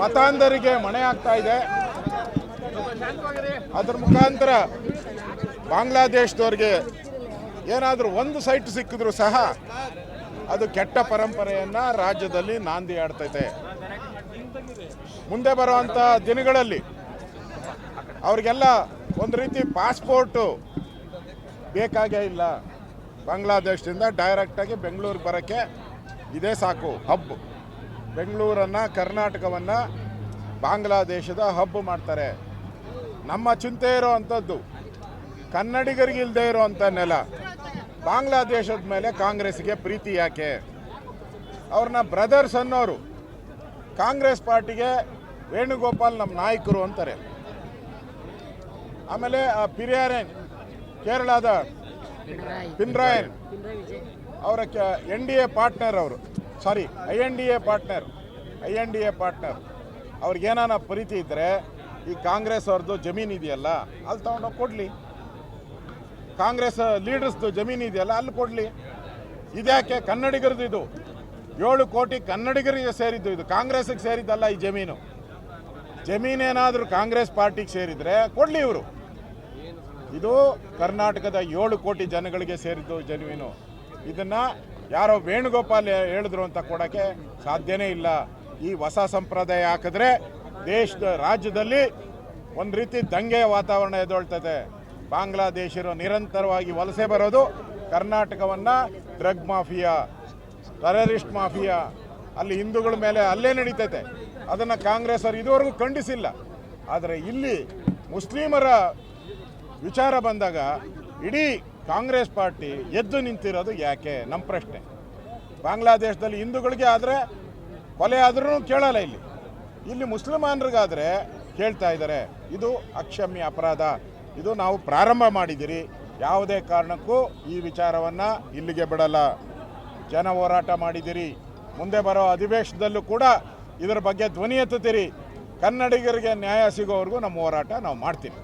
ಮತಾಂಧರಿಗೆ ಮಣೆ ಆಗ್ತಾ ಇದೆ. ಅದರ ಮುಖಾಂತರ ಬಾಂಗ್ಲಾದೇಶದವ್ರಿಗೆ ಏನಾದರೂ ಒಂದು ಸೈಟ್ ಸಿಕ್ಕಿದ್ರು ಸಹ ಅದು ಕೆಟ್ಟ ಪರಂಪರೆಯನ್ನು ರಾಜ್ಯದಲ್ಲಿ ನಾಂದಿ ಆಡ್ತೈತೆ. ಮುಂದೆ ಬರುವಂಥ ದಿನಗಳಲ್ಲಿ ಅವ್ರಿಗೆಲ್ಲ ಒಂದು ರೀತಿ ಪಾಸ್ಪೋರ್ಟು ಬೇಕಾಗೇ ಇಲ್ಲ. ಬಾಂಗ್ಲಾದೇಶದಿಂದ ಡೈರೆಕ್ಟಾಗಿ ಬೆಂಗಳೂರಿಗೆ ಬರೋಕ್ಕೆ ಇದೇ ಸಾಕು ಹಬ್. ಬೆಂಗಳೂರನ್ನು, ಕರ್ನಾಟಕವನ್ನು ಬಾಂಗ್ಲಾದೇಶದ ಹಬ್ ಮಾಡ್ತಾರೆ. ನಮ್ಮ ಚಿಂತೆ ಇರೋ ಅಂಥದ್ದು ಕನ್ನಡಿಗರಿಗಿಲ್ಲದೆ ಇರೋವಂಥ ನೆಲ. ಬಾಂಗ್ಲಾದೇಶದ ಮೇಲೆ ಕಾಂಗ್ರೆಸ್ಗೆ ಪ್ರೀತಿ ಯಾಕೆ? ಅವ್ರನ್ನ ಬ್ರದರ್ಸ್ ಅನ್ನೋರು. ಕಾಂಗ್ರೆಸ್ ಪಾರ್ಟಿಗೆ ವೇಣುಗೋಪಾಲ್ ನಮ್ಮ ನಾಯಕರು ಅಂತಾರೆ. ಆಮೇಲೆ ಪಿರಿಯಾರನ್, ಕೇರಳದ ಪಿನ್ರಾಯನ್ ಅವರ NDA ಪಾರ್ಟ್ನರ್ ಅವರು, ಸಾರಿ INDA ಪಾರ್ಟ್ನರ್ ಅವ್ರಿಗೇನಾನ ಪ್ರೀತಿ ಇದ್ದರೆ ಈ ಕಾಂಗ್ರೆಸ್ ಅವ್ರದ್ದು ಜಮೀನು ಇದೆಯಲ್ಲ ಅಲ್ಲಿ ತೊಗೊಂಡೋಗಿ ಕೊಡಲಿ. ಕಾಂಗ್ರೆಸ್ ಲೀಡರ್ಸ್ದು ಜಮೀನು ಇದೆಯಲ್ಲ ಅಲ್ಲಿ ಕೊಡಲಿ. ಇದ್ಯಾಕೆ? ಕನ್ನಡಿಗರದ್ದು ಇದು. 7 ಕೋಟಿ ಕನ್ನಡಿಗರಿಗೆ ಸೇರಿದ್ದು. ಇದು ಕಾಂಗ್ರೆಸ್ಗೆ ಸೇರಿದ್ದಲ್ಲ. ಈ ಜಮೀನೇನಾದರೂ ಕಾಂಗ್ರೆಸ್ ಪಾರ್ಟಿಗೆ ಸೇರಿದರೆ ಕೊಡಲಿ ಇವರು. ಇದು ಕರ್ನಾಟಕದ 7 ಕೋಟಿ ಜನಗಳಿಗೆ ಸೇರಿದ್ದು ಜಮೀನು. ಇದನ್ನು ಯಾರೋ ವೇಣುಗೋಪಾಲ್ ಹೇಳಿದ್ರು ಅಂತ ಕೊಡೋಕ್ಕೆ ಸಾಧ್ಯನೇ ಇಲ್ಲ. ಈ ಹೊಸ ಸಂಪ್ರದಾಯ ಹಾಕಿದ್ರೆ ರಾಜ್ಯದಲ್ಲಿ ಒಂದು ರೀತಿ ದಂಗೆಯ ವಾತಾವರಣ ಎದ್ದೊಳ್ತದೆ. ಬಾಂಗ್ಲಾದೇಶರು ನಿರಂತರವಾಗಿ ವಲಸೆ ಬರೋದು, ಕರ್ನಾಟಕವನ್ನು ಡ್ರಗ್ ಮಾಫಿಯಾ, ಟೆರರಿಸ್ಟ್ ಮಾಫಿಯಾ, ಅಲ್ಲಿ ಹಿಂದೂಗಳ ಮೇಲೆ ಅಲ್ಲೇ ನಡೀತೈತೆ. ಅದನ್ನು ಕಾಂಗ್ರೆಸ್ ಅವರು ಇದುವರೆಗೂ ಖಂಡಿಸಿಲ್ಲ. ಆದರೆ ಇಲ್ಲಿ ಮುಸ್ಲಿಮರ ವಿಚಾರ ಬಂದಾಗ ಇಡೀ ಕಾಂಗ್ರೆಸ್ ಪಾರ್ಟಿ ಎದ್ದು ನಿಂತಿರೋದು ಯಾಕೆ? ನಮ್ಮ ಪ್ರಶ್ನೆ. ಬಾಂಗ್ಲಾದೇಶದಲ್ಲಿ ಹಿಂದೂಗಳಿಗೆ ಆದರೆ ಕೊಲೆ ಆದ್ರೂ ಕೇಳಲ್ಲ. ಇಲ್ಲಿ ಮುಸಲ್ಮಾನರಿಗಾದರೆ ಕೇಳ್ತಾ ಇದ್ದಾರೆ. ಇದು ಅಕ್ಷಮ್ಯ ಅಪರಾಧ. ಇದು ನಾವು ಪ್ರಾರಂಭ ಮಾಡಿದ್ದೀರಿ. ಯಾವುದೇ ಕಾರಣಕ್ಕೂ ಈ ವಿಚಾರವನ್ನು ಇಲ್ಲಿಗೆ ಬಿಡಲ್ಲ. ಜನ ಹೋರಾಟ ಮಾಡಿದ್ದೀರಿ. ಮುಂದೆ ಬರೋ ಅಧಿವೇಶನದಲ್ಲೂ ಕೂಡ ಇದರ ಬಗ್ಗೆ ಧ್ವನಿ ಎತ್ತುತ್ತೀರಿ. ಕನ್ನಡಿಗರಿಗೆ ನ್ಯಾಯ ಸಿಗೋವರೆಗೂ ನಮ್ಮ ಹೋರಾಟ ನಾವು ಮಾಡ್ತೀವಿ.